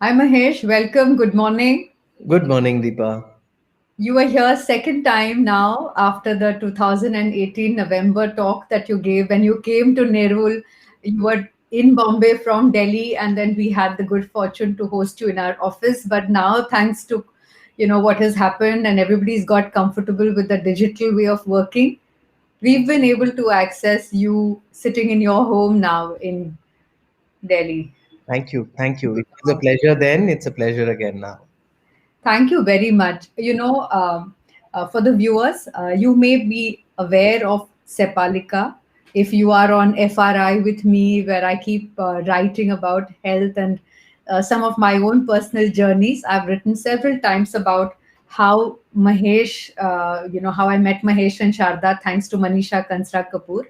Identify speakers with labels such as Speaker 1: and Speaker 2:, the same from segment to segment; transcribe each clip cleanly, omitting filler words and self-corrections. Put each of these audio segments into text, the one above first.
Speaker 1: Hi Mahesh, welcome. Good morning.
Speaker 2: Good morning, Deepa.
Speaker 1: You are here second time now after the 2018 November talk that you gave when you came to Nerul. You were in Bombay from Delhi, and then we had the good fortune to host you in our office. But now, thanks to what has happened, and everybody's got comfortable with the digital way of working, we've been able to access you sitting in your home now in Delhi.
Speaker 2: Thank you. Thank you. It was a pleasure then. It's a pleasure again now.
Speaker 1: Thank you very much. For the viewers, you may be aware of Sepalika if you are on FRI with me, where I keep writing about health and some of my own personal journeys. I've written several times about how how I met Mahesh and Sharda thanks to Manisha Kansra Kapoor.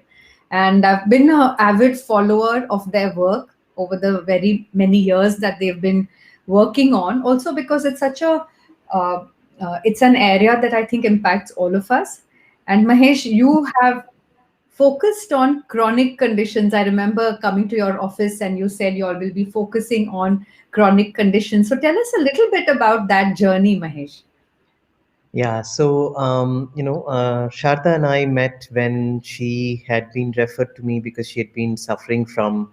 Speaker 1: And I've been an avid follower of their work over the very many years that they've been working on. Also, because uh, it's an area that I think impacts all of us. And Mahesh, you have focused on chronic conditions. I remember coming to your office and you said you all will be focusing on chronic conditions. So tell us a little bit about that journey, Mahesh.
Speaker 2: Yeah. Sharda and I met when she had been referred to me because she had been suffering from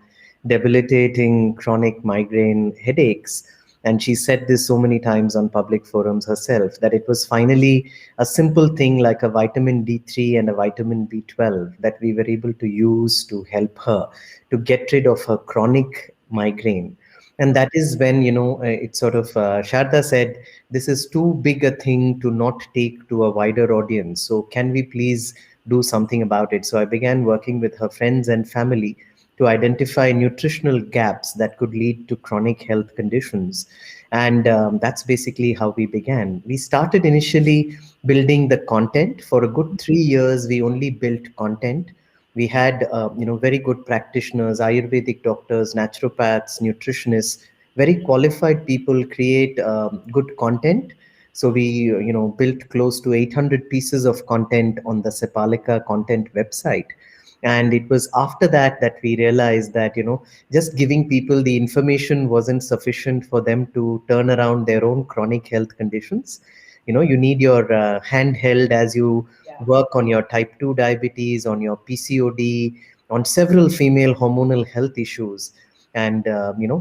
Speaker 2: debilitating chronic migraine headaches. And she said this so many times on public forums herself that it was finally a simple thing like a vitamin D3 and a vitamin B12 that we were able to use to help her to get rid of her chronic migraine. And that is when it sort of Sharda said this is too big a thing to not take to a wider audience, so can we please do something about it? So I began working with her friends and family to identify nutritional gaps that could lead to chronic health conditions. And that's basically how we began. We started initially building the content. For a good 3 years we only built content. We had very good practitioners, ayurvedic doctors, naturopaths, nutritionists, very qualified people create good content. So we built close to 800 pieces of content on the Sepalika content website. And it was after that that we realized that just giving people the information wasn't sufficient for them to turn around their own chronic health conditions. You need your hand held as you work on your type 2 diabetes, on your PCOD, on several female hormonal health issues. And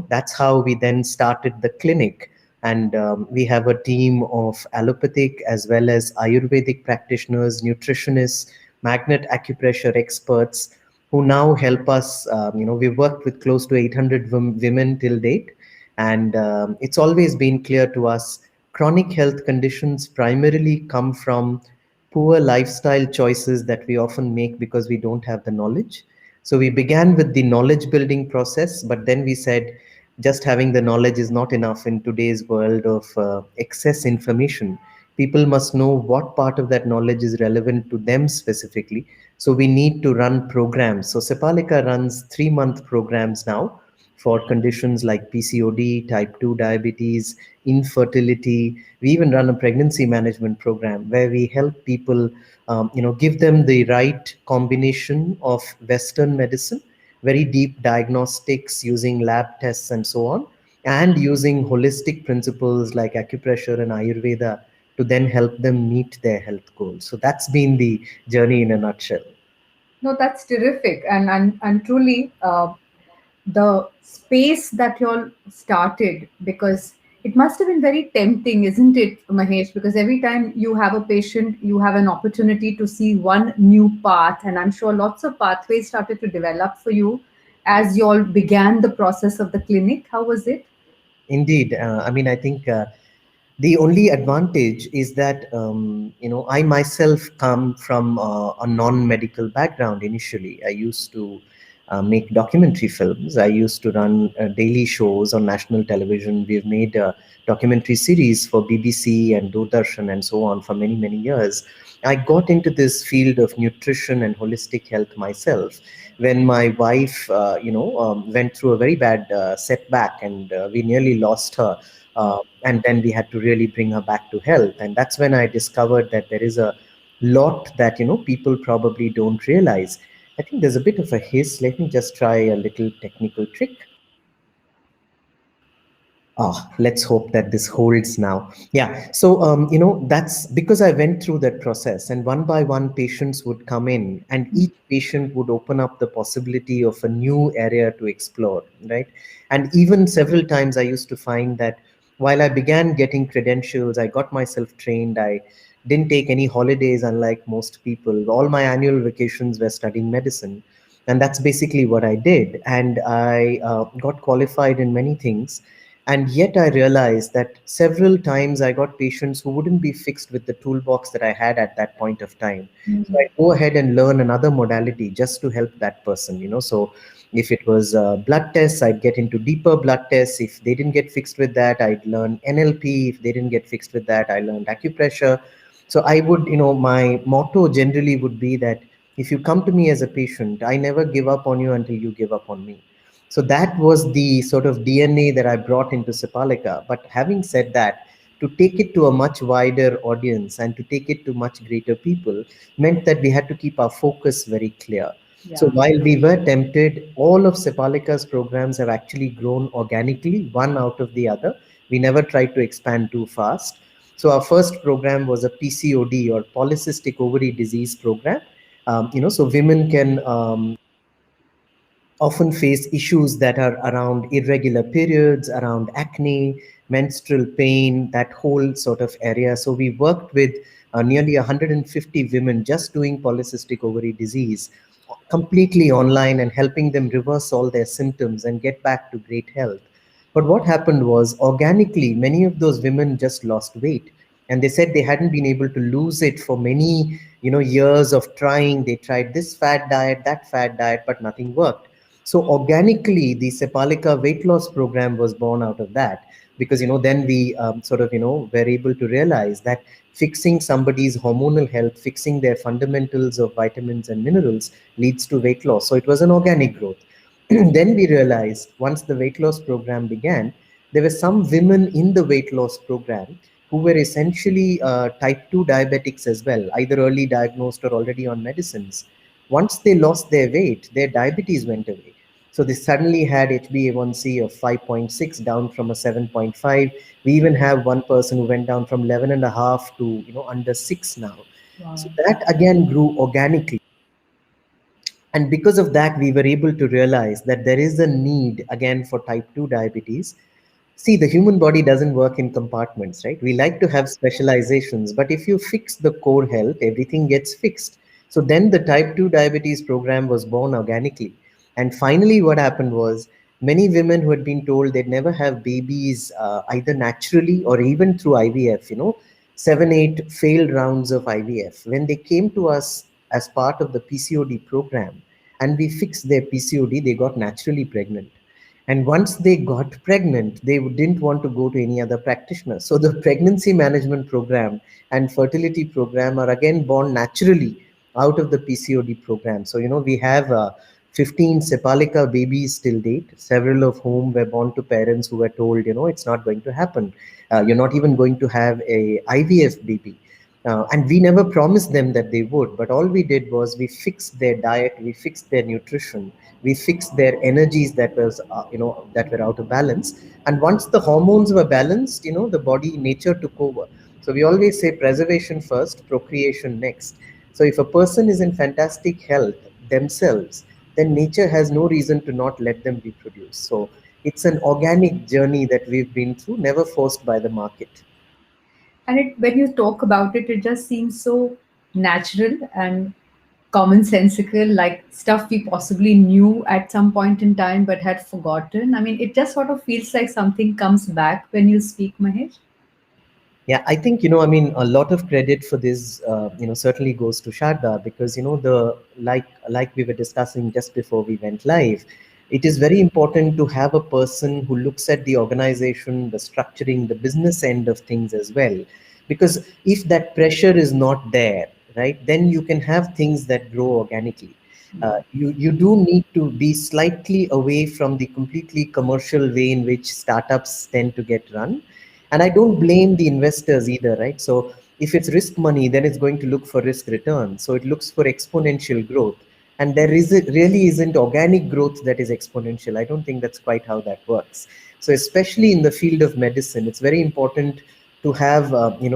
Speaker 2: that's how we then started the clinic. And we have a team of allopathic as well as ayurvedic practitioners, nutritionists, magnet acupressure experts who now help us. We've worked with close to 800 women till date. And it's always been clear to us chronic health conditions primarily come from poor lifestyle choices that we often make because we don't have the knowledge. So we began with the knowledge building process, but then we said just having the knowledge is not enough in today's world of excess information. People must know what part of that knowledge is relevant to them specifically. So we need to run programs. So Sepalika runs 3-month programs now for conditions like PCOD, type 2 diabetes, infertility. We even run a pregnancy management program where we help people, give them the right combination of Western medicine, very deep diagnostics using lab tests and so on, and using holistic principles like acupressure and Ayurveda to then help them meet their health goals. So that's been the journey in a nutshell.
Speaker 1: No, that's terrific. And truly, the space that you all started, because it must have been very tempting, isn't it, Mahesh? Because every time you have a patient, you have an opportunity to see one new path, and I'm sure lots of pathways started to develop for you as you all began the process of the clinic. How was it?
Speaker 2: Indeed. I think the only advantage is that I myself come from a non-medical background. Initially I used to make documentary films. I used to run daily shows on national television. We've made documentary series for BBC and Doordarshan and so on for many many years. I got into this field of nutrition and holistic health myself when my wife went through a very bad setback, and we nearly lost her. And then we had to really bring her back to health. And that's when I discovered that there is a lot that people probably don't realize. I think there's a bit of a hiss. Let me just try a little technical trick. Ah, let's hope that this holds now. Yeah. So, that's because I went through that process, and one by one, patients would come in, and each patient would open up the possibility of a new area to explore, right? And even several times, I used to find that while I began getting credentials, I got myself trained, I didn't take any holidays, unlike most people. All my annual vacations were studying medicine. And that's basically what I did. And I got qualified in many things, and yet I realized that several times I got patients who wouldn't be fixed with the toolbox that I had at that point of time. So I go ahead and learn another modality just to help that person. So if it was blood tests, I'd get into deeper blood tests. If they didn't get fixed with that, I'd learn NLP. If they didn't get fixed with that, I learned acupressure. So I would, my motto generally would be that if you come to me as a patient, I never give up on you until you give up on me. So that was the sort of DNA that I brought into Sipalika. But having said that, to take it to a much wider audience and to take it to much greater people meant that we had to keep our focus very clear. So
Speaker 1: Yeah.
Speaker 2: while we were tempted, all of Sepalika's programs have actually grown organically, one out of the other. We never tried to expand too fast. So our first program was a PCOD, or polycystic ovary disease program. So women can often face issues that are around irregular periods, around acne, menstrual pain, that whole sort of area. So we worked with nearly 150 women just doing polycystic ovary disease completely online and helping them reverse all their symptoms and get back to great health. But what happened was, organically, many of those women just lost weight. And they said they hadn't been able to lose it for many, years of trying. They tried this fad diet, that fad diet, but nothing worked. So organically, the Sepalika weight loss program was born out of that, because then we sort of were able to realize that fixing somebody's hormonal health, fixing their fundamentals of vitamins and minerals, leads to weight loss. So it was an organic growth. Then we realized, once the weight loss program began, there were some women in the weight loss program who were essentially type 2 diabetics as well, either early diagnosed or already on medicines. Once they lost their weight, their diabetes went away. So they suddenly had HbA1c of 5.6 down from a 7.5. We even have one person who went down from 11 and a half to under 6 now. So
Speaker 1: Wow.
Speaker 2: that again grew organically. And because of that, we were able to realize that there is a need again for type 2 diabetes. See, the human body doesn't work in compartments, right? We like to have specializations, but if you fix the core health, everything gets fixed. So then the type 2 diabetes program was born organically. And finally, what happened was, many women who had been told they'd never have babies, either naturally or even through IVF, 7, 8 failed rounds of IVF, when they came to us as part of the PCOD program and we fixed their PCOD, they got naturally pregnant. And once they got pregnant, they didn't want to go to any other practitioner. So the pregnancy management program and fertility program are again born naturally out of the PCOD program. So, we have 15 Sepalika babies till date, several of whom were born to parents who were told, it's not going to happen. You're not even going to have a IVF baby. And we never promised them that they would, but all we did was we fixed their diet, we fixed their nutrition, we fixed their energies that were out of balance. And once the hormones were balanced, the body nature took over. So we always say preservation first, procreation next. So if a person is in fantastic health themselves, then nature has no reason to not let them reproduce. So it's an organic journey that we've been through, never forced by the market.
Speaker 1: And when you talk about it, it just seems so natural and commonsensical, like stuff we possibly knew at some point in time but had forgotten. I mean, it just sort of feels like something comes back when you speak, Mahesh.
Speaker 2: Yeah, I think, a lot of credit for this, certainly goes to Sharda, because, like we were discussing just before we went live, it is very important to have a person who looks at the organization, the structuring, the business end of things as well. Because if that pressure is not there, right, then you can have things that grow organically. You do need to be slightly away from the completely commercial way in which startups tend to get run. And I don't blame the investors either, right? So if it's risk money, then it's going to look for risk return. So it looks for exponential growth. and really isn't organic growth that is exponential. I don't think that's quite how that works. So especially in the field of medicine, it's very important to have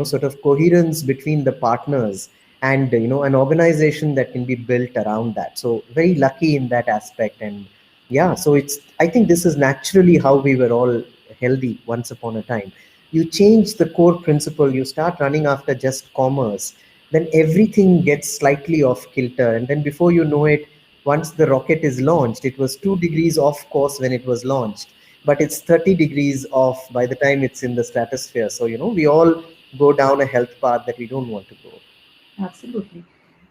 Speaker 2: sort of coherence between the partners, and an organization that can be built around that. So very lucky in that aspect. And yeah, so I think this is naturally how we were all healthy once upon a time. You change the core principle, you start running after just commerce, then everything gets slightly off kilter. And then before you know it, once the rocket is launched, it was 2 degrees off course when it was launched, but it's 30 degrees off by the time it's in the stratosphere. So, we all go down a health path that we don't want to go.
Speaker 1: Absolutely.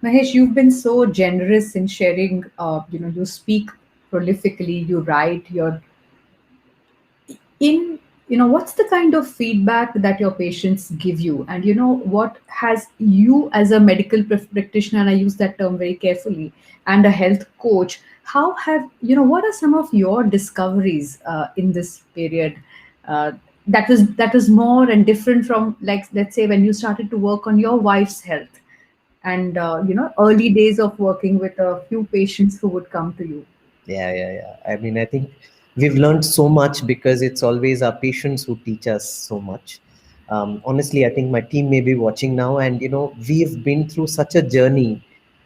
Speaker 1: Mahesh, you've been so generous in sharing. You speak prolifically, you write, you're in, what's the kind of feedback that your patients give you? And, what has you as a medical practitioner, and I use that term very carefully, and a health coach, how have, what are some of your discoveries in this period? Uh, that was more and different from, like, let's say, when you started to work on your wife's health, and early days of working with a few patients who would come to you.
Speaker 2: Yeah. I mean, I think we've learned so much because it's always our patients who teach us so much. Honestly, I think my team may be watching now, and we've been through such a journey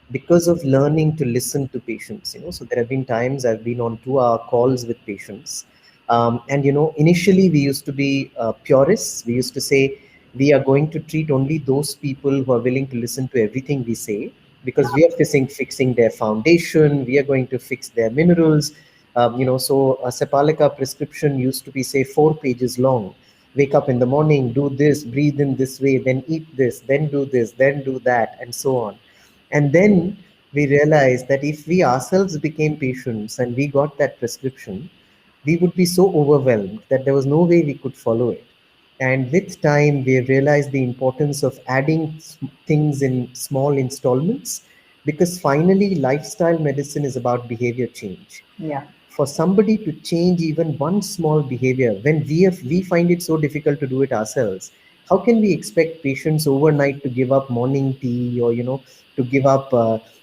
Speaker 2: because of learning to listen to patients. So there have been times I've been on 2-hour calls with patients, and initially we used to be purists. We used to say we are going to treat only those people who are willing to listen to everything we say, because we are fixing their foundation, we are going to fix their minerals. So a Sepalika prescription used to be, say, 4 pages long. Wake up in the morning, do this, breathe in this way, then eat this, then do this, then do that, and so on. And then we realized that if we ourselves became patients and we got that prescription, we would be so overwhelmed that there was no way we could follow it. And with time, we realized the importance of adding things in small installments, because finally, lifestyle medicine is about behavior change.
Speaker 1: Yeah.
Speaker 2: For somebody to change even one small behavior, when we find it so difficult to do it ourselves, how can we expect patients overnight to give up morning tea, or to give up,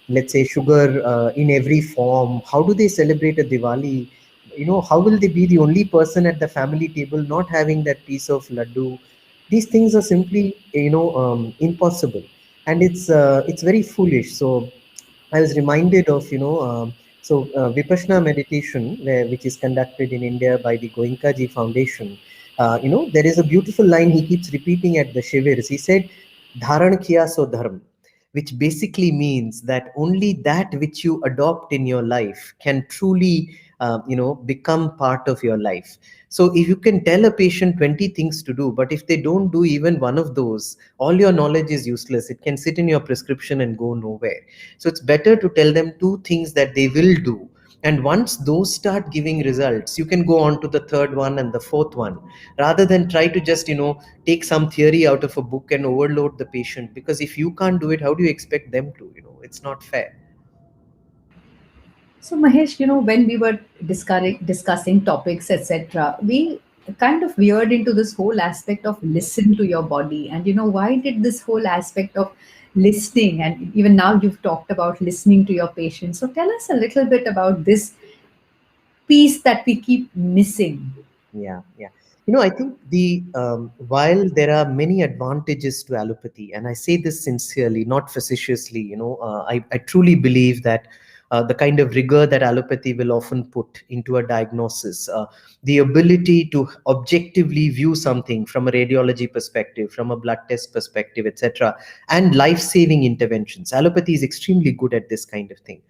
Speaker 2: let's say, sugar in every form? How do they celebrate a Diwali? How will they be the only person at the family table not having that piece of laddu? These things are simply impossible, and it's very foolish. So I was reminded of, Vipassana meditation, which is conducted in India by the Goenkaji Foundation. There is a beautiful line he keeps repeating at the Shivers. He said, Dharan kiya so dharm, which basically means that only that which you adopt in your life can truly, become part of your life. So if you can tell a patient 20 things to do, but if they don't do even one of those, all your knowledge is useless. It can sit in your prescription and go nowhere. So it's better to tell them 2 things that they will do. And once those start giving results, you can go on to the third one and the fourth one, rather than try to just, take some theory out of a book and overload the patient. Because if you can't do it, how do you expect them to? It's not fair.
Speaker 1: So Mahesh, when we were discussing topics, etc., we kind of veered into this whole aspect of listen to your body. And why did this whole aspect of listening, and even now you've talked about listening to your patients. So tell us a little bit about this piece that we keep missing.
Speaker 2: Yeah. I think while there are many advantages to allopathy, and I say this sincerely, not facetiously, I truly believe that the kind of rigor that allopathy will often put into a diagnosis, the ability to objectively view something from a radiology perspective, from a blood test perspective, etc., and life-saving interventions. Allopathy is extremely good at this kind of thing.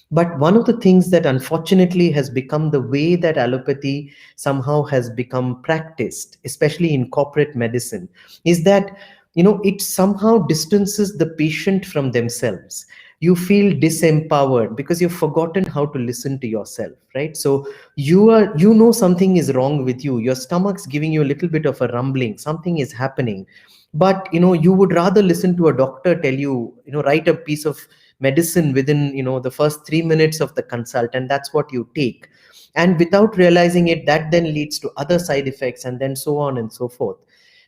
Speaker 2: But one of the things that unfortunately has become the way that allopathy somehow has become practiced, especially in corporate medicine, is that it somehow distances the patient from themselves. You feel disempowered because you've forgotten how to listen to yourself, right? So something is wrong with you. Your stomach's giving you a little bit of a rumbling. Something is happening, but you would rather listen to a doctor tell you, write a piece of medicine within the first 3 minutes of the consult, and that's what you take. And without realizing it, that then leads to other side effects, and then so on and so forth.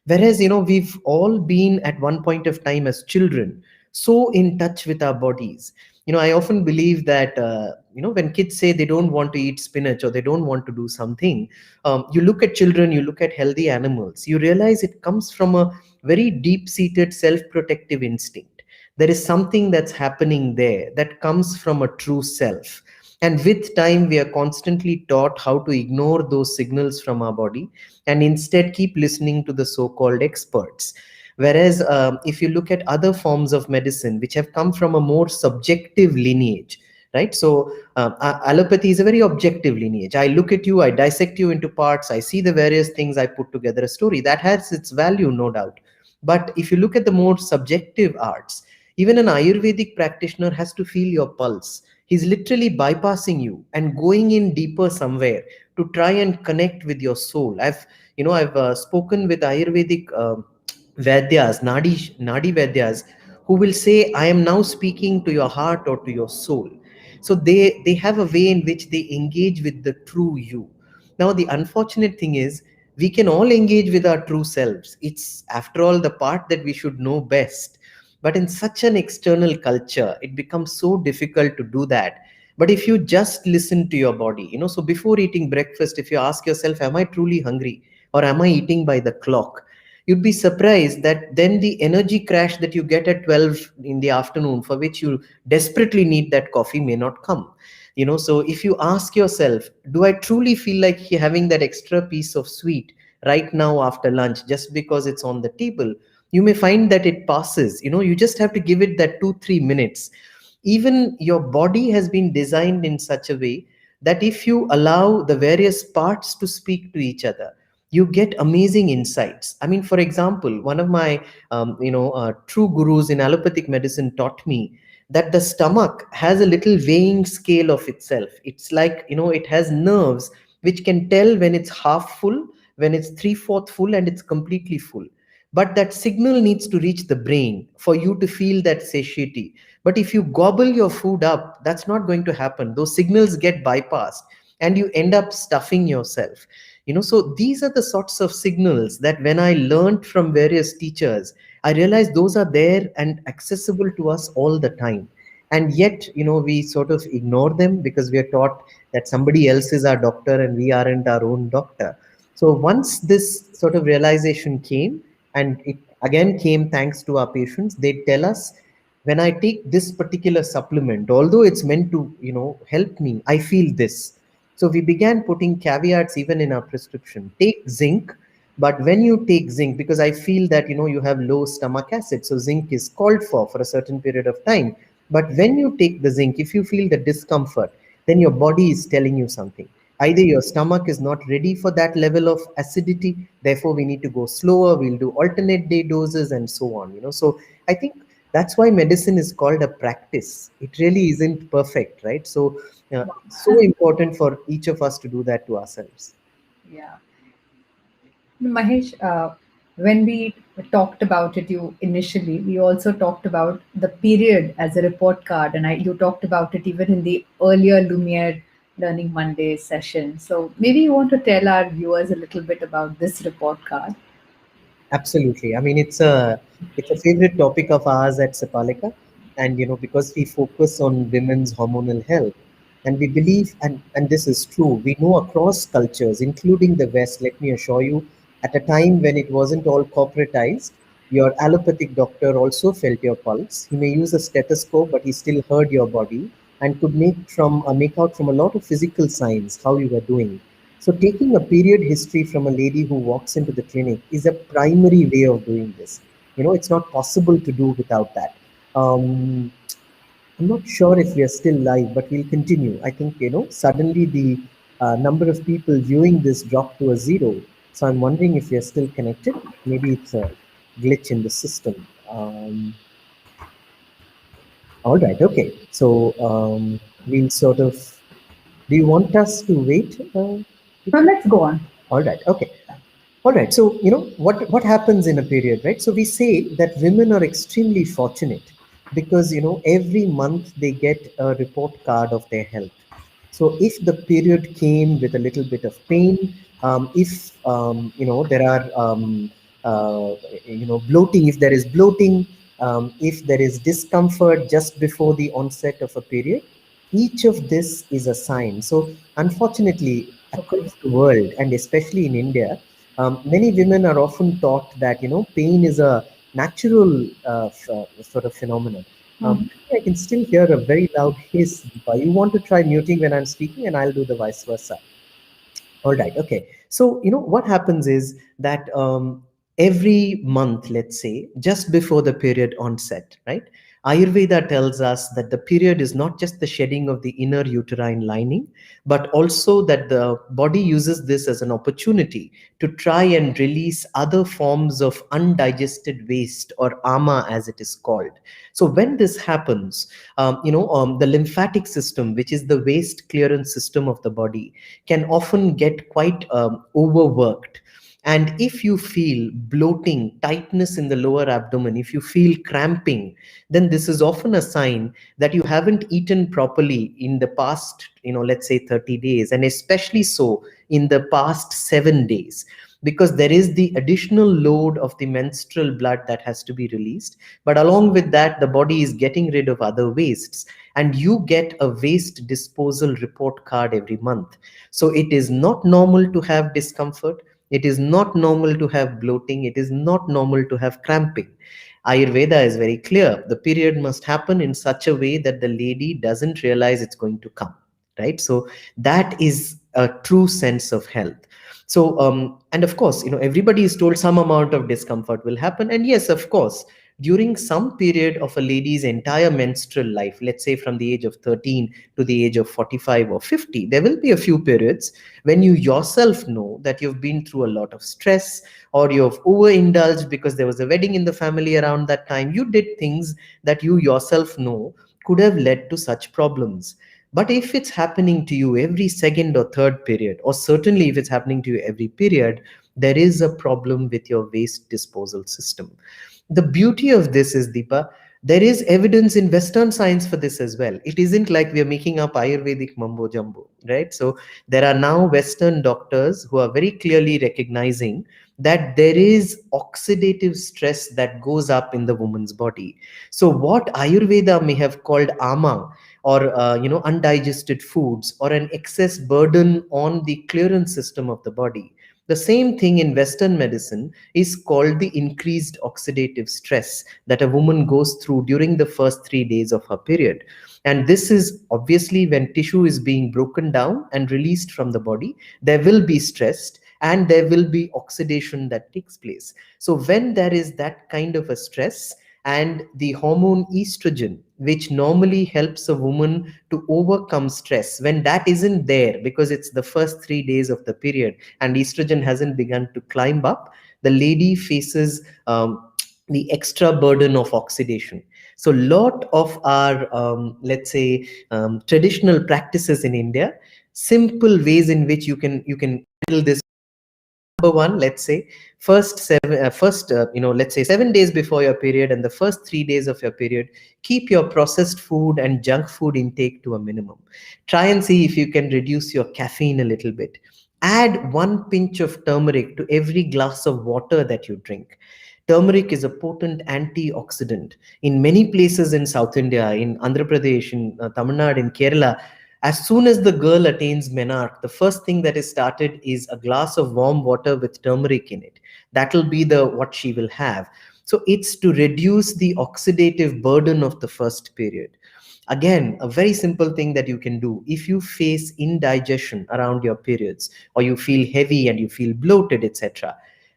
Speaker 2: Whereas we've all been at one point of time as children so in touch with our bodies. I often believe that when kids say they don't want to eat spinach or they don't want to do something, you look at children, you look at healthy animals, you realize it comes from a very deep seated self protective instinct. There is something that's happening there that comes from a true self. And with time, we are constantly taught how to ignore those signals from our body and instead keep listening to the so called experts. Whereas if you look at other forms of medicine, which have come from a more subjective lineage, right? So allopathy is a very objective lineage. I look at you, I dissect you into parts, I see the various things, I put together a story. That has its value, no doubt. But if you look at the more subjective arts, even an Ayurvedic practitioner has to feel your pulse. He's literally bypassing you and going in deeper somewhere to try and connect with your soul. I've spoken with Ayurvedic Vadyas, Nadi Vadyas, who will say, I am now speaking to your heart or to your soul. So they have a way in which they engage with the true you. Now, the unfortunate thing is, we can all engage with our true selves. It's, after all, the part that we should know best. But in such an external culture, it becomes so difficult to do that. But if you just listen to your body, so before eating breakfast, if you ask yourself, am I truly hungry or am I eating by the clock? You'd be surprised that then the energy crash that you get at 12 in the afternoon, for which you desperately need that coffee, may not come. So if you ask yourself, do I truly feel like having that extra piece of sweet right now after lunch just because it's on the table? You may find that it passes. You just have to give it that 2 3 minutes. Even your body has been designed in such a way that if you allow the various parts to speak to each other, you get amazing insights. I mean, for example, one of my true gurus in allopathic medicine taught me that the stomach has a little weighing scale of itself. It's like, it has nerves which can tell when it's half full, when it's three-fourth full, and it's completely full. But that signal needs to reach the brain for you to feel that satiety. But if you gobble your food up, that's not going to happen. Those signals get bypassed and you end up stuffing yourself. So these are the sorts of signals that when I learned from various teachers, I realized those are there and accessible to us all the time. And yet, we sort of ignore them because we are taught that somebody else is our doctor and we aren't our own doctor. So once this sort of realization came, and it again came thanks to our patients, they tell us, when I take this particular supplement, although it's meant to, help me, I feel this. So we began putting caveats even in our prescription. Take zinc, but when you take zinc, because I feel that, you have low stomach acid, so zinc is called for a certain period of time. But when you take the zinc, if you feel the discomfort, then your body is telling you something. Either your stomach is not ready for that level of acidity, therefore we need to go slower, we'll do alternate day doses and so on. So I think that's why medicine is called a practice. It really isn't perfect, right? So it's so important for each of us to do that to ourselves.
Speaker 1: Yeah. Mahesh, when we talked about it, you initially, we also talked about the period as a report card, and you talked about it even in the earlier Lumiere Learning Monday session. So maybe you want to tell our viewers a little bit about this report card.
Speaker 2: Absolutely. I mean, it's a favorite topic of ours at Sipalika, and because we focus on women's hormonal health, and we believe, and this is true. We know across cultures, including the West. Let me assure you, at a time when it wasn't all corporatized, your allopathic doctor also felt your pulse. He may use a stethoscope, but he still heard your body and could make out from a lot of physical signs how you were doing. So taking a period history from a lady who walks into the clinic is a primary way of doing this. It's not possible to do without that. Um, I'm not sure if we are still live, but we'll continue. I think, suddenly the number of people viewing this dropped to a zero. So I'm wondering if we are still connected. Maybe it's a glitch in the system. All right. Okay. So we'll sort of, do you want us to wait?
Speaker 1: So let's go on.
Speaker 2: All right. Okay. All right. So, what happens in a period, right? So we say that women are extremely fortunate because, every month they get a report card of their health. So if the period came with a little bit of pain, if there are bloating, if there is bloating, if there is discomfort just before the onset of a period, each of this is a sign. So, unfortunately,
Speaker 1: Okay.
Speaker 2: across the world and especially in India, many women are often taught that pain is a natural sort of phenomenon.
Speaker 1: Mhm.
Speaker 2: I can still hear a very loud hiss. Deepa. You want to try muting when I'm speaking, and I'll do the vice versa. All right. Okay. So, what happens is that every month, let's say, just before the period onset, right? Ayurveda tells us that the period is not just the shedding of the inner uterine lining, but also that the body uses this as an opportunity to try and release other forms of undigested waste, or ama as it is called. So when this happens, the lymphatic system, which is the waste clearance system of the body, can often get quite overworked. And if you feel bloating, tightness in the lower abdomen, if you feel cramping, then this is often a sign that you haven't eaten properly in the past, let's say 30 days, and especially so in the past 7 days, because there is the additional load of the menstrual blood that has to be released. But along with that, the body is getting rid of other wastes, and you get a waste disposal report card every month. So it is not normal to have discomfort. It is not normal to have bloating. It is not normal to have cramping. Ayurveda is very clear. The period must happen in such a way that the lady doesn't realize it's going to come, right? So that is a true sense of health. So, and of course, everybody is told some amount of discomfort will happen. And yes, of course, during some period of a lady's entire menstrual life, let's say from the age of 13 to the age of 45 or 50, there will be a few periods when you yourself know that you've been through a lot of stress, or you've overindulged because there was a wedding in the family around that time. You did things that you yourself know could have led to such problems. But if it's happening to you every second or third period, or certainly if it's happening to you every period, there is a problem with your waste disposal system. The beauty of this is, Deepa, there is evidence in Western science for this as well. It isn't like we are making up Ayurvedic mumbo jumbo, right? So there are now Western doctors who are very clearly recognizing that there is oxidative stress that goes up in the woman's body. So what Ayurveda may have called ama, or undigested foods, or an excess burden on the clearance system of the body, the same thing in Western medicine is called the increased oxidative stress that a woman goes through during the first 3 days of her period. And this is obviously when tissue is being broken down and released from the body, there will be stress and there will be oxidation that takes place. So when there is that kind of a stress, and the hormone estrogen, which normally helps a woman to overcome stress, when that isn't there because it's the first 3 days of the period and estrogen hasn't begun to climb up, the lady faces the extra burden of oxidation. So lot of our let's say traditional practices in India, simple ways in which you can handle this. Number one, let's say first let's say 7 days before your period and the first 3 days of your period, keep your processed food and junk food intake to a minimum. Try and see if you can reduce your caffeine a little bit. Add one pinch of turmeric to every glass of water that you drink. Turmeric is a potent antioxidant. In many places in South India, in Andhra Pradesh, in Tamil Nadu, in Kerala, as soon as the girl attains menarche, the first thing that is started is a glass of warm water with turmeric in it. That will be the what she will have. So it's to reduce the oxidative burden of the first period. Again, a very simple thing that you can do if you face indigestion around your periods, or you feel heavy and you feel bloated, etc.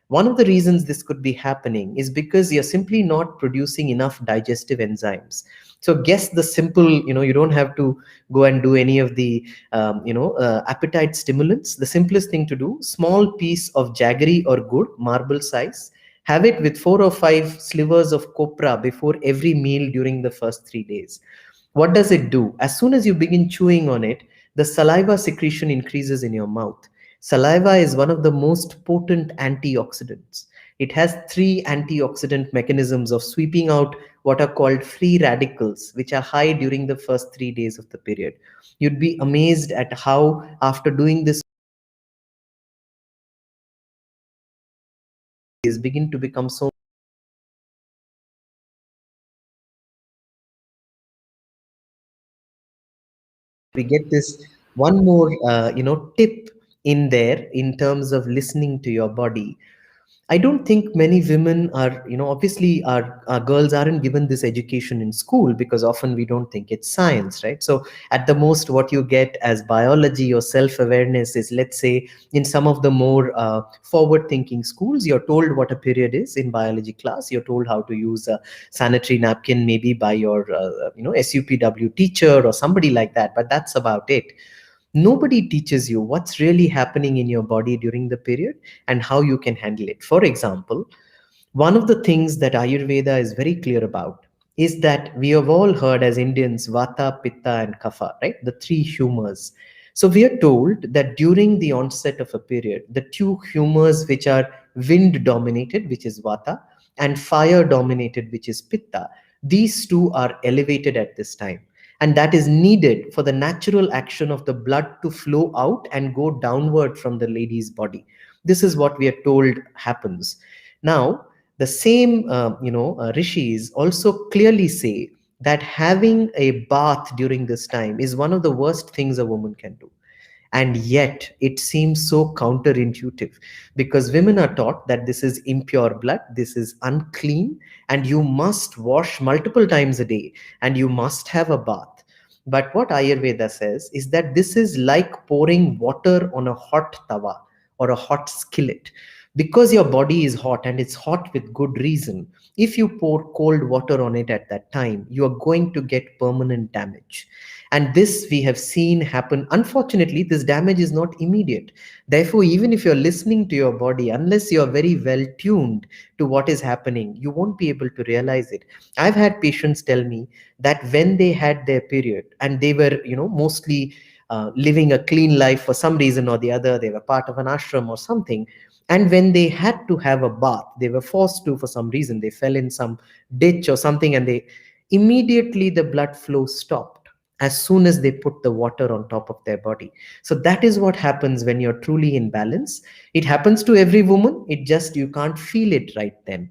Speaker 2: One of the reasons this could be happening is because you're simply not producing enough digestive enzymes. So guess the simple, you don't have to go and do any of the appetite stimulants. The simplest thing to do: small piece of jaggery or gur, marble size, have it with 4 or 5 slivers of copra before every meal during the first 3 days. What does it do? As soon as you begin chewing on it, the saliva secretion increases in your mouth. Saliva is one of the most potent antioxidants. It has three antioxidant mechanisms of sweeping out what are called free radicals, which are high during the first 3 days of the period. You'd be amazed at how, after doing this, is begin to become so we get this one more, tip in there in terms of listening to your body. I don't think many women are, obviously our girls aren't given this education in school because often we don't think it's science, right? So at the most, what you get as biology or self-awareness is, let's say, in some of the more forward-thinking schools, you're told what a period is in biology class. You're told how to use a sanitary napkin, maybe by your, SUPW teacher or somebody like that. But that's about it. Nobody teaches you what's really happening in your body during the period and how you can handle it. For example, one of the things that Ayurveda is very clear about is that we have all heard as Indians Vata, Pitta, and Kapha, right? The three humors. So we are told that during the onset of a period, the two humors which are wind dominated, which is Vata, and fire dominated, which is Pitta, these two are elevated at this time. And that is needed for the natural action of the blood to flow out and go downward from the lady's body. This is what we are told happens. Now, the same rishis also clearly say that having a bath during this time is one of the worst things a woman can do. And yet it seems so counterintuitive because women are taught that this is impure blood, this is unclean, and you must wash multiple times a day and you must have a bath. But what Ayurveda says is that this is like pouring water on a hot tawa or a hot skillet. Because your body is hot and it's hot with good reason, if you pour cold water on it at that time, you are going to get permanent damage. And this we have seen happen. Unfortunately, this damage is not immediate. Therefore, even if you're listening to your body, unless you're very well tuned to what is happening, you won't be able to realize it. I've had patients tell me that when they had their period and they were, mostly living a clean life for some reason or the other, they were part of an ashram or something. And when they had to have a bath, they were forced to for some reason, they fell in some ditch or something, and they immediately the blood flow stopped as soon as they put the water on top of their body. So that is what happens when you're truly in balance. It happens to every woman, it just you can't feel it right then.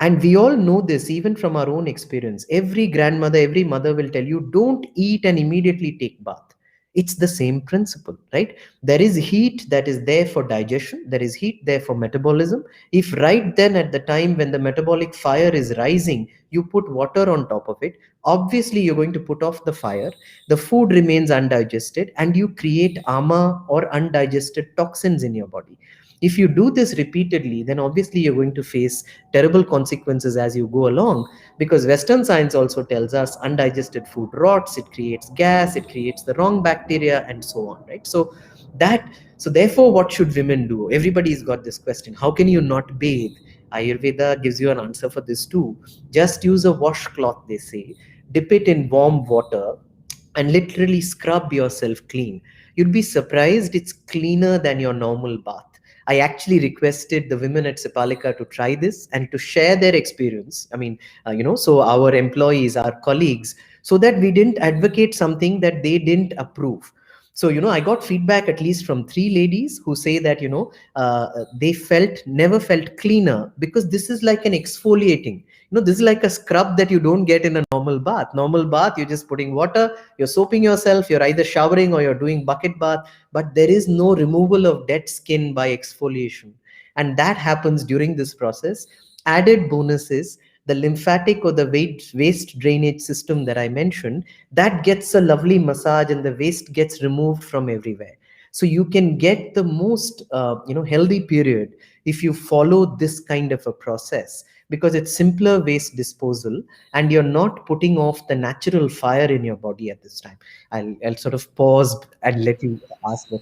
Speaker 2: And we all know this even from our own experience. Every grandmother, every mother will tell you, don't eat and immediately take bath. It's the same principle, right? There is heat that is there for digestion, there is heat there for metabolism. If right then at the time when the metabolic fire is rising, you put water on top of it, obviously you're going to put off the fire, the food remains undigested, and you create ama or undigested toxins in your body. If you do this repeatedly, then obviously you're going to face terrible consequences as you go along, because Western science also tells us undigested food rots, it creates gas, it creates the wrong bacteria, and so on, right? So therefore, what should women do? Everybody's got this question: how can you not bathe? Ayurveda gives you an answer for this too. Just use a washcloth, they say, dip it in warm water, and literally scrub yourself clean. You'd be surprised, it's cleaner than your normal bath. I actually requested the women at Sipalika to try this and to share their experience. I mean, so our employees, our colleagues, so that we didn't advocate something that they didn't approve. So, I got feedback at least from three ladies who say that, they never felt cleaner because this is like an exfoliating. This is like a scrub that you don't get in a normal bath. Normal bath, you're just putting water, you're soaping yourself, you're either showering or you're doing bucket bath, but there is no removal of dead skin by exfoliation. And that happens during this process. Added bonus is the lymphatic or the waste drainage system that I mentioned, that gets a lovely massage and the waste gets removed from everywhere. So you can get the most healthy period if you follow this kind of a process, because it's simpler waste disposal and you're not putting off the natural fire in your body at this time. I'll sort of pause and let you ask what.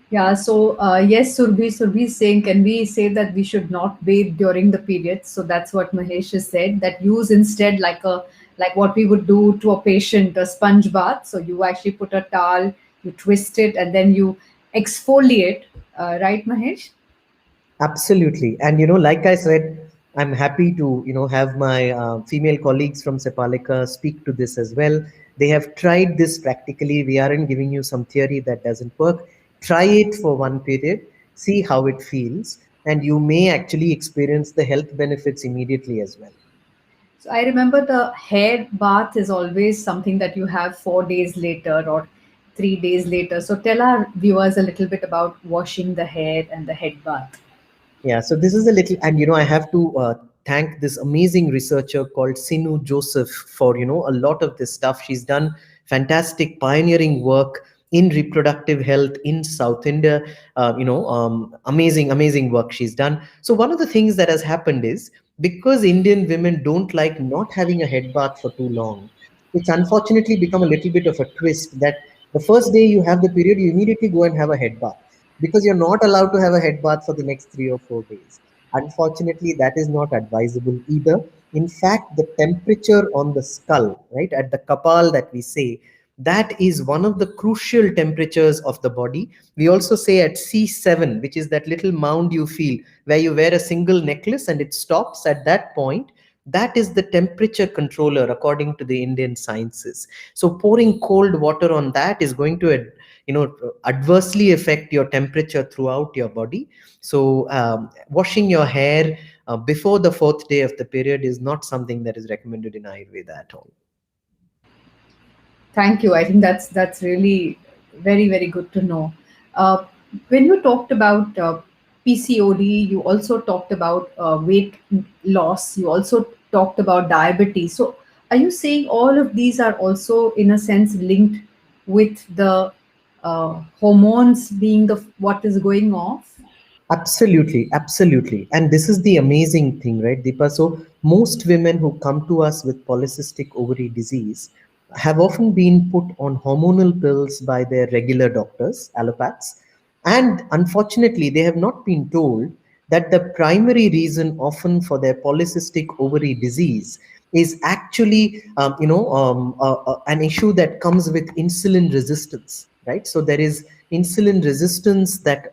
Speaker 1: Yeah, so yes, Surbhi is saying, can we say that we should not bathe during the period? So that's what Mahesh has said. That use instead like what we would do to a patient, a sponge bath. So you actually put a towel, you twist it, and then you exfoliate. Right, Mahesh?
Speaker 2: Absolutely. And, like I said, I'm happy to, have my female colleagues from Sepalika speak to this as well. They have tried this practically. We aren't giving you some theory that doesn't work. Try it for one period, see how it feels, and you may actually experience the health benefits immediately as well.
Speaker 1: So I remember the hair bath is always something that you have 4 days later or 3 days later. So tell our viewers a little bit about washing the hair and the head bath.
Speaker 2: Yeah, so this is a little, and I have to thank this amazing researcher called Sinu Joseph for a lot of this stuff. She's done fantastic pioneering work in reproductive health in South India. Amazing work she's done. So one of the things that has happened is, because Indian women don't like not having a head bath for too long, it's unfortunately become a little bit of a twist that the first day you have the period, you immediately go and have a head bath because you're not allowed to have a head bath for the next 3 or 4 days. Unfortunately, that is not advisable either. In fact, the temperature on the skull, right, at the kapal that we say, that is one of the crucial temperatures of the body. We also say at C7, which is that little mound you feel where you wear a single necklace and it stops at that point. That is the temperature controller according to the Indian sciences. So pouring cold water on that is going to adversely affect your temperature throughout your body. So washing your hair before the fourth day of the period is not something that is recommended in Ayurveda at all.
Speaker 1: Thank you. I think that's really very good to know. Uh, when you talked about PCOD, you also talked about weight loss. You also talked about diabetes. So, are you saying all of these are also, in a sense, linked with the hormones being the what is going off?
Speaker 2: Absolutely, absolutely. And this is the amazing thing, right, Deepa? So, most women who come to us with polycystic ovary disease have often been put on hormonal pills by their regular doctors, allopaths. And unfortunately, they have not been told that the primary reason often for their polycystic ovary disease is actually an issue that comes with insulin resistance, right? So there is insulin resistance that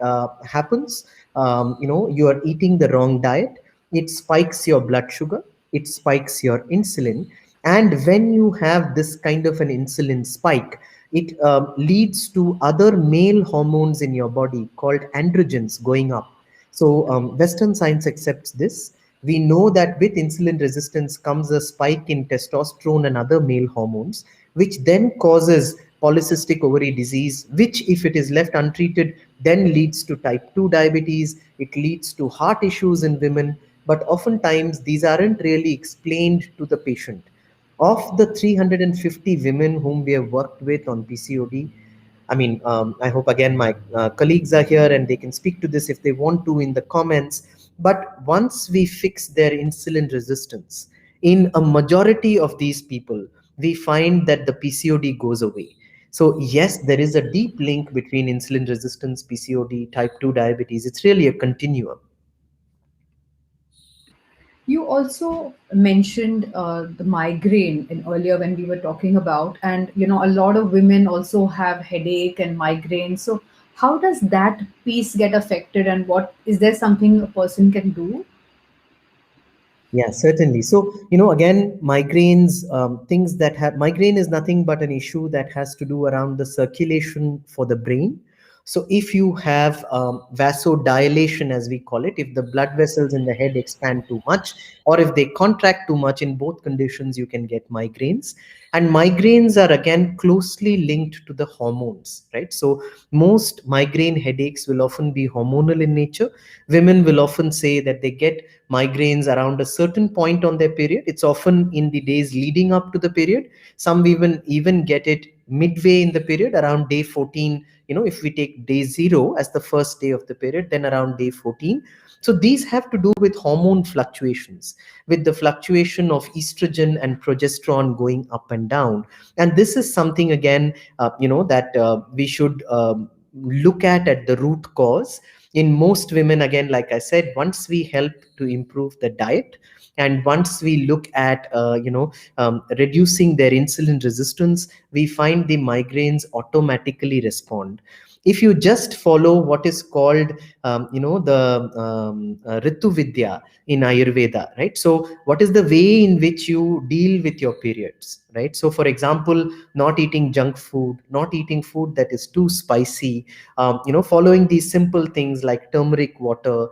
Speaker 2: happens. You are eating the wrong diet, it spikes your blood sugar, it spikes your insulin. And when you have this kind of an insulin spike, it leads to other male hormones in your body called androgens going up. So Western science accepts this. We know that with insulin resistance comes a spike in testosterone and other male hormones, which then causes polycystic ovary disease, which, if it is left untreated, then leads to type 2 diabetes. It leads to heart issues in women, but oftentimes these aren't really explained to the patient. Of the 350 women whom we have worked with on PCOD, I hope again my colleagues are here and they can speak to this if they want to in the comments. But once we fix their insulin resistance, in a majority of these people, we find that the PCOD goes away. So, yes, there is a deep link between insulin resistance, PCOD, type 2 diabetes. It's really a continuum.
Speaker 1: You also mentioned the migraine in earlier when we were talking about, and a lot of women also have headache and migraine. So, how does that piece get affected, and what is there something a person can do?
Speaker 2: Yeah, certainly. So, again, migraines, things that have migraine is nothing but an issue that has to do around the circulation for the brain. So, if you have vasodilation, as we call it, if the blood vessels in the head expand too much, or if they contract too much, in both conditions, you can get migraines. And migraines are again closely linked to the hormones, right? So, most migraine headaches will often be hormonal in nature. Women will often say that they get migraines around a certain point on their period. It's often in the days leading up to the period. Some even get it midway in the period, around day 14. If we take day 0 as the first day of the period, then around day 14. So these have to do with hormone fluctuations, with the fluctuation of estrogen and progesterone going up and down. And this is something, again, that we should look at the root cause. In most women, again, like I said, once we help to improve the diet, and once we look at reducing their insulin resistance, we find the migraines automatically respond. If you just follow what is called the ritu vidya in ayurveda, right? So what is the way in which you deal with your periods, right? So for example, not eating junk food, not eating food that is too spicy, following these simple things like turmeric water,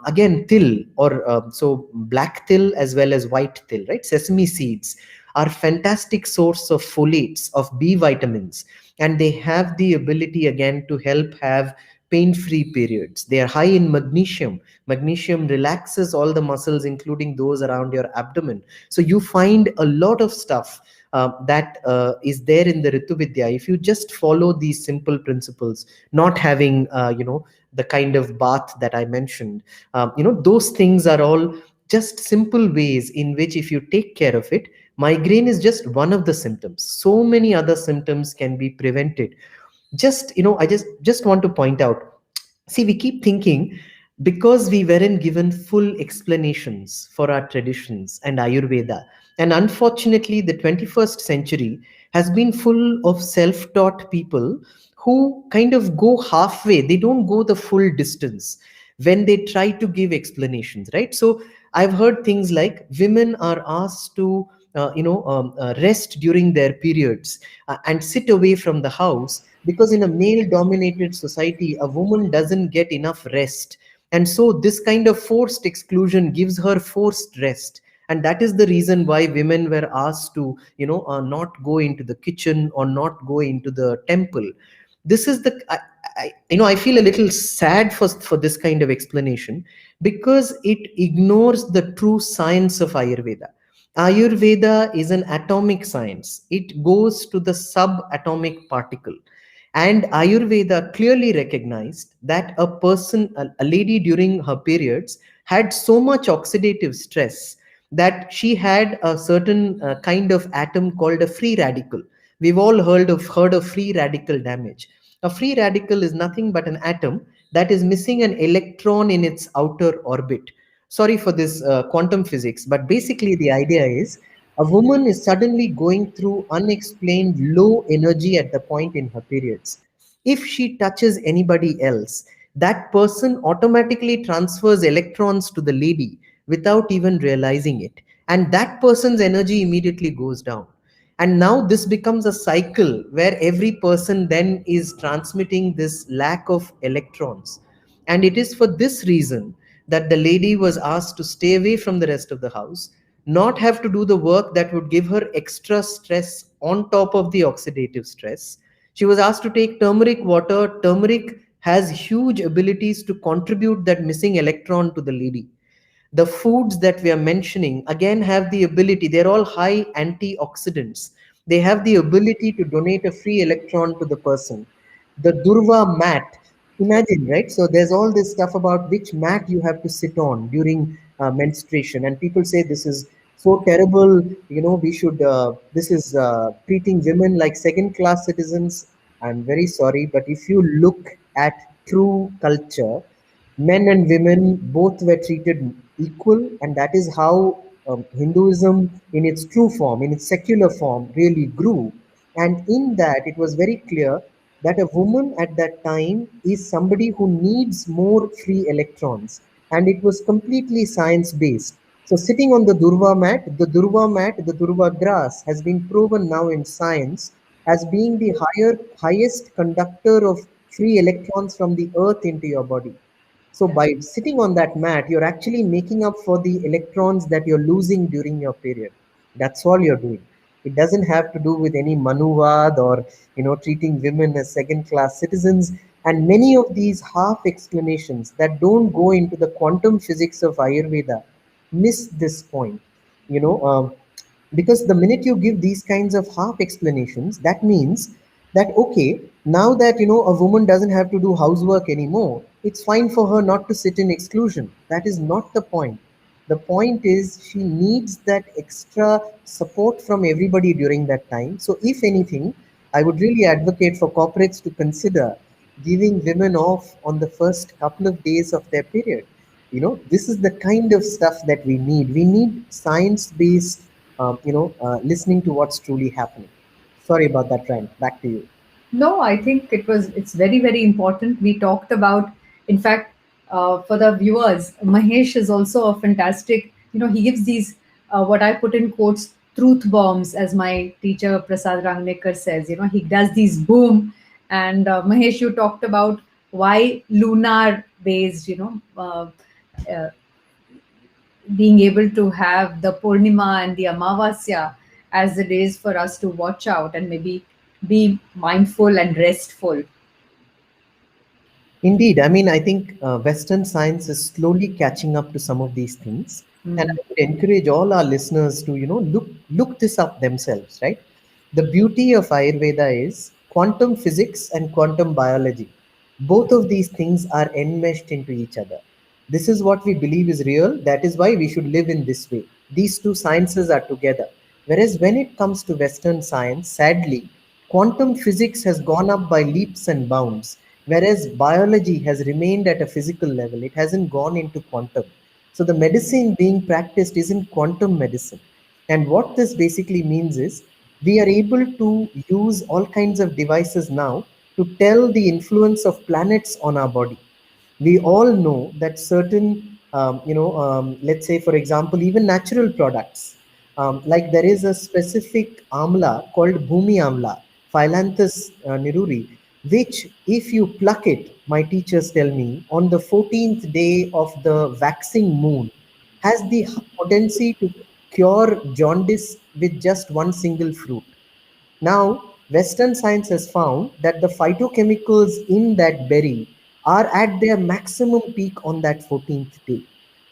Speaker 2: again till, or so black till as well as white till, right? Sesame seeds are fantastic source of folates, of B vitamins, and they have the ability again to help have pain free periods. They are high in magnesium. Magnesium relaxes all the muscles, including those around your abdomen. So you find a lot of stuff that is there in the Ritu Vidya. If you just follow these simple principles, not having the kind of bath that I mentioned, those things are all just simple ways in which, if you take care of it, migraine is just one of the symptoms. So many other symptoms can be prevented. Just I just want to point out, see, we keep thinking, because we weren't given full explanations for our traditions and Ayurveda. And unfortunately, the 21st century has been full of self taught people who kind of go halfway. They don't go the full distance when they try to give explanations, right? So I've heard things like women are asked to rest during their periods and sit away from the house, because in a male dominated society a woman doesn't get enough rest, and so this kind of forced exclusion gives her forced rest. And that is the reason why women were asked to not go into the kitchen or not go into the temple. This is the I feel a little sad for this kind of explanation, because it ignores the true science of Ayurveda. Ayurveda is an atomic science. It goes to the subatomic particle. And Ayurveda clearly recognized that a lady during her periods had so much oxidative stress that she had a certain kind of atom called a free radical. We've all heard of free radical damage. A free radical is nothing but an atom that is missing an electron in its outer orbit. Sorry for this quantum physics, but basically the idea is, a woman is suddenly going through unexplained low energy at the point in her periods. If she touches anybody else, that person automatically transfers electrons to the lady without even realizing it. And that person's energy immediately goes down. And now this becomes a cycle where every person then is transmitting this lack of electrons. And it is for this reason that the lady was asked to stay away from the rest of the house, not have to do the work that would give her extra stress on top of the oxidative stress. She was asked to take turmeric water. Turmeric has huge abilities to contribute that missing electron to the lady. The foods that we are mentioning again have the ability, they're all high antioxidants. They have the ability to donate a free electron to the person. The Durva mat, imagine, right? So there's all this stuff about which mat you have to sit on during menstruation, and people say this is so terrible. We should. This is treating women like second class citizens. I'm very sorry, but if you look at true culture, men and women both were treated equal, and that is how Hinduism, in its true form, in its secular form, really grew. And in that, it was very clear that a woman at that time is somebody who needs more free electrons, and it was completely science based. So, sitting on the Durva grass has been proven now in science as being the highest conductor of free electrons from the earth into your body. So by sitting on that mat, you're actually making up for the electrons that you're losing during your period. That's all you're doing. It doesn't have to do with any manuvad or treating women as second class citizens. And many of these half explanations that don't go into the quantum physics of Ayurveda miss this point. You know, because the minute you give these kinds of half explanations, that means that, okay, now that a woman doesn't have to do housework anymore, it's fine for her not to sit in exclusion. That is not the point. The point is, she needs that extra support from everybody during that time. So if anything, I would really advocate for corporates to consider giving women off on the first couple of days of their period. This is the kind of stuff that we need science based listening to what's truly happening. Sorry about that, Ryan. Back to you.
Speaker 1: No, I think it's very, very important. We talked about, in fact, for the viewers, Mahesh is also a fantastic, he gives these, what I put in quotes, truth bombs, as my teacher Prasad Rangnekar says. He does these boom. And Mahesh, you talked about why lunar based, uh, being able to have the Purnima and the Amavasya as the days for us to watch out and maybe be mindful and restful.
Speaker 2: Indeed, I mean, I think Western science is slowly catching up to some of these things, and
Speaker 1: Mm.
Speaker 2: I would encourage all our listeners to look this up themselves. Right, the beauty of Ayurveda is quantum physics and quantum biology. Both of these things are enmeshed into each other. This is what we believe is real. That is why we should live in this way. These two sciences are together. Whereas when it comes to Western science, sadly, quantum physics has gone up by leaps and bounds, whereas biology has remained at a physical level. It hasn't gone into quantum. So the medicine being practiced isn't quantum medicine. And what this basically means is we are able to use all kinds of devices now to tell the influence of planets on our body. We all know that certain let's say for example even natural products, like there is a specific amla called bhumi amla, Phyllanthus niruri, which if you pluck it, my teachers tell me, on the 14th day of the waxing moon, has the potency to cure jaundice with just one single fruit. Now, Western science has found that the phytochemicals in that berry are at their maximum peak on that 14th day.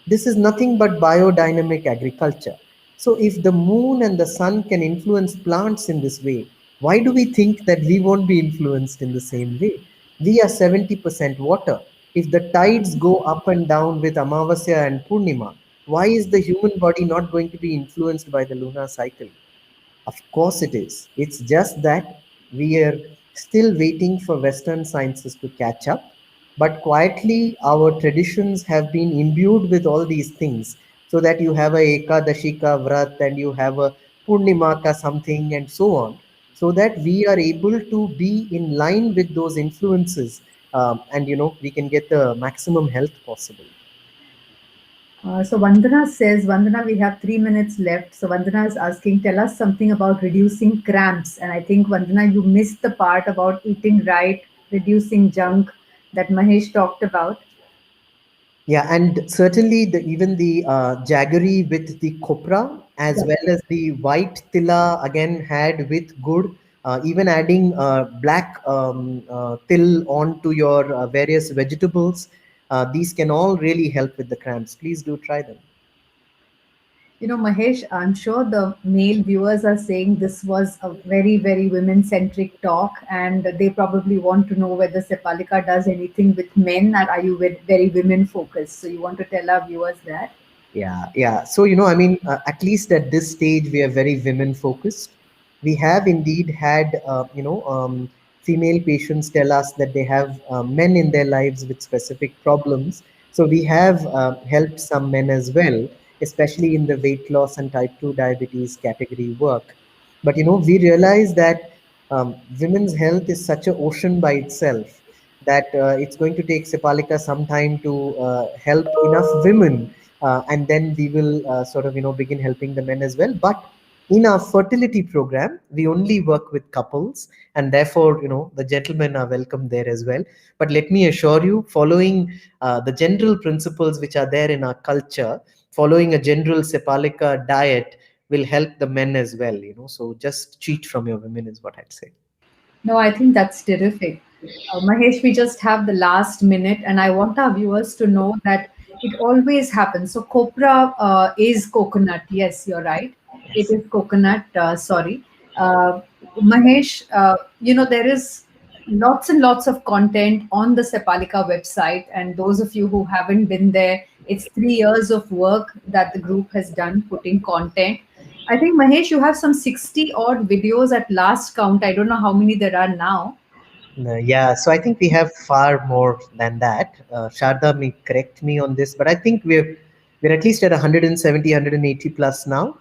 Speaker 2: This is nothing but biodynamic agriculture. So, if the moon and the sun can influence plants in this way, why do we think that we won't be influenced in the same way? We are 70% water. If the tides go up and down with Amavasya and Purnima, why is the human body not going to be influenced by the lunar cycle? Of course it is. It's just that we are still waiting for Western sciences to catch up. But quietly, our traditions have been imbued with all these things, so that you have a Ekadashika Vrat and you have a Purnimaka something and so on, so that we are able to be in line with those influences, and we can get the maximum health possible.
Speaker 1: So Vandana says, Vandana, we have 3 minutes left. So Vandana is asking, tell us something about reducing cramps. And I think, Vandana, you missed the part about eating right, reducing junk that Mahesh talked about.
Speaker 2: Yeah, and certainly even the jaggery with the copra, as
Speaker 1: Yeah.
Speaker 2: well as the white tilla again had with good, even adding black till onto your various vegetables. These can all really help with the cramps. Please do try them.
Speaker 1: Mahesh, I'm sure the male viewers are saying this was a very, very women centric talk, and they probably want to know whether Sepalika does anything with men, or are you very women focused? So, you want to tell our viewers that?
Speaker 2: Yeah, yeah. So, I mean, at least at this stage, we are very women focused. We have indeed had, female patients tell us that they have men in their lives with specific problems. So, we have helped some men as well, especially in the weight loss and type 2 diabetes category work. But, we realize that women's health is such an ocean by itself that it's going to take Sepalika some time to help enough women, and then we will sort of begin helping the men as well. But in our fertility program, we only work with couples, and therefore the gentlemen are welcome there as well. But let me assure you, following the general principles which are there in our culture, following a general Sepalika diet will help the men as well. So just cheat from your women is what I'd say.
Speaker 1: No, I think that's terrific. Mahesh, we just have the last minute, and I want our viewers to know that it always happens. So, copra is coconut. Yes, you're right. It is coconut. Sorry. Mahesh, there is lots and lots of content on the Sepalika website. And those of you who haven't been there, it's 3 years of work that the group has done putting content. I think, Mahesh, you have some 60 odd videos at last count. I don't know how many there are now.
Speaker 2: Yeah, so I think we have far more than that. Sharda may correct me on this, but I think we're at least at 170, 180 plus now.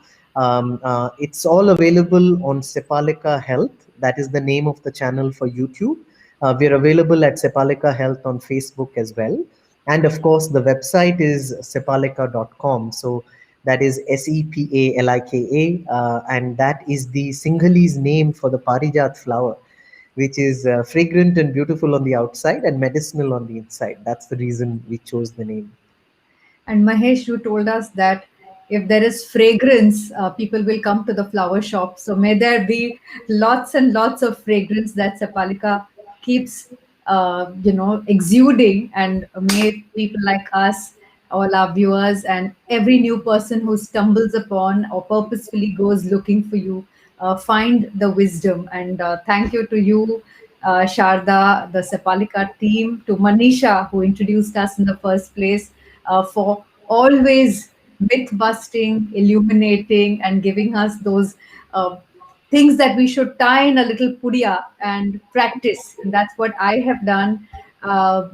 Speaker 2: It's all available on Sepalika Health, That is the name of the channel for YouTube. We're available at Sepalika Health on Facebook as well. And of course, the website is sepalika.com. So that is Sepalika, and that is the Sinhalese name for the Parijat flower, which is fragrant and beautiful on the outside and medicinal on the inside. That's the reason we chose the name.
Speaker 1: And Mahesh, you told us that if there is fragrance, people will come to the flower shop. So may there be lots and lots of fragrance that Sepalika keeps, exuding, and may people like us, all our viewers, and every new person who stumbles upon or purposefully goes looking for you, find the wisdom. And thank you to you, Sharda, the Sepalika team, to Manisha, who introduced us in the first place, for always myth busting, illuminating, and giving us those things that we should tie in a little pudiya and practice. And that's what I have done. Uh,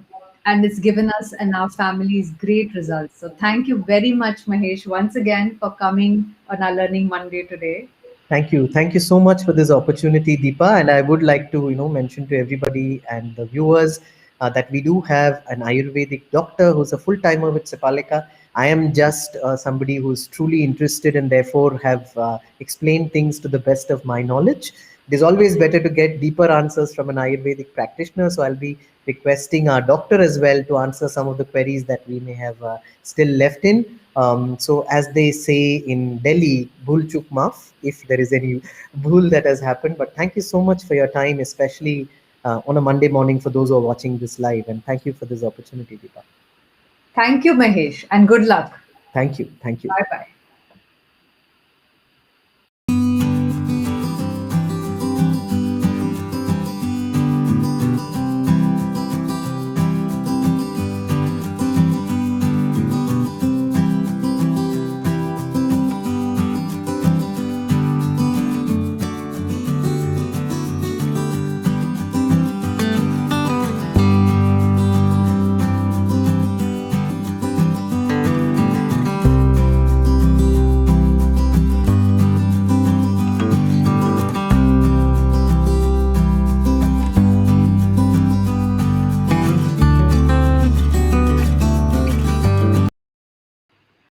Speaker 1: and it's given us and our families great results. So thank you very much, Mahesh, once again for coming on our Learning Monday today.
Speaker 2: Thank you. Thank you so much for this opportunity, Deepa. And I would like to, mention to everybody and the viewers that we do have an Ayurvedic doctor who's a full timer with Sepalika. I am just somebody who's truly interested and therefore have explained things to the best of my knowledge. It is always better to get deeper answers from an Ayurvedic practitioner. So I'll be requesting our doctor as well to answer some of the queries that we may have still left in. So as they say in Delhi, bhul chuk maaf, if there is any bhul that has happened. But thank you so much for your time, especially on a Monday morning for those who are watching this live. And thank you for this opportunity, Deepa.
Speaker 1: Thank you, Mahesh, and good luck.
Speaker 2: Thank you. Thank you.
Speaker 1: Bye bye.